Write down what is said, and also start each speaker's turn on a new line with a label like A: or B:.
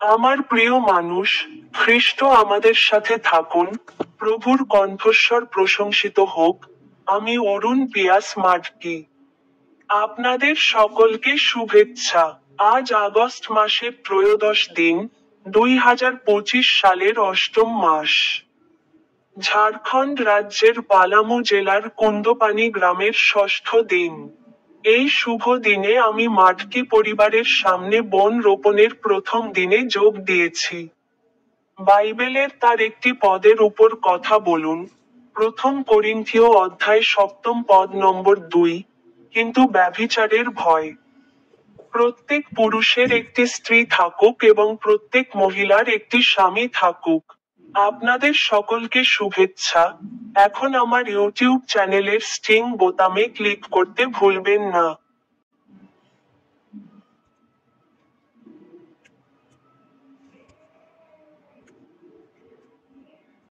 A: আমার প্রিয় মানুষ, খ্রিস্ট আমাদের সাথে থাকুন, প্রভুর কণ্ঠস্বর প্রশংসিত হোক। আমি অরুণ পিয়াস মার্টকি। আপনাদের সকলকে শুভেচ্ছা। আজ আগস্ট মাসের 13 দিন, 2025 সালের 8ম মাস। ঝাড়খণ্ড রাজ্যের পালামু জেলার কুন্দপানি গ্রামের 6ষ্ঠ দিন। এই শুভ দিনে আমি মাটকি পরিবারের সামনে বন রোপণের প্রথম দিনে যোগ দিয়েছি। বাইবেলের তার একটি পদের উপর কথা বলুন। প্রথম করিন্থীয় অধ্যায় 7ম পদ নম্বর 2, কিন্তু ব্যভিচারের ভয়। প্রত্যেক পুরুষের একটি স্ত্রী থাকুক এবং প্রত্যেক মহিলার একটি স্বামী থাকুক। আপনাদের সকলকে শুভেচ্ছা। এখন আমার ইউটিউব চ্যানেলের স্টিং বোতামে ক্লিক করতে ভুলবেন না।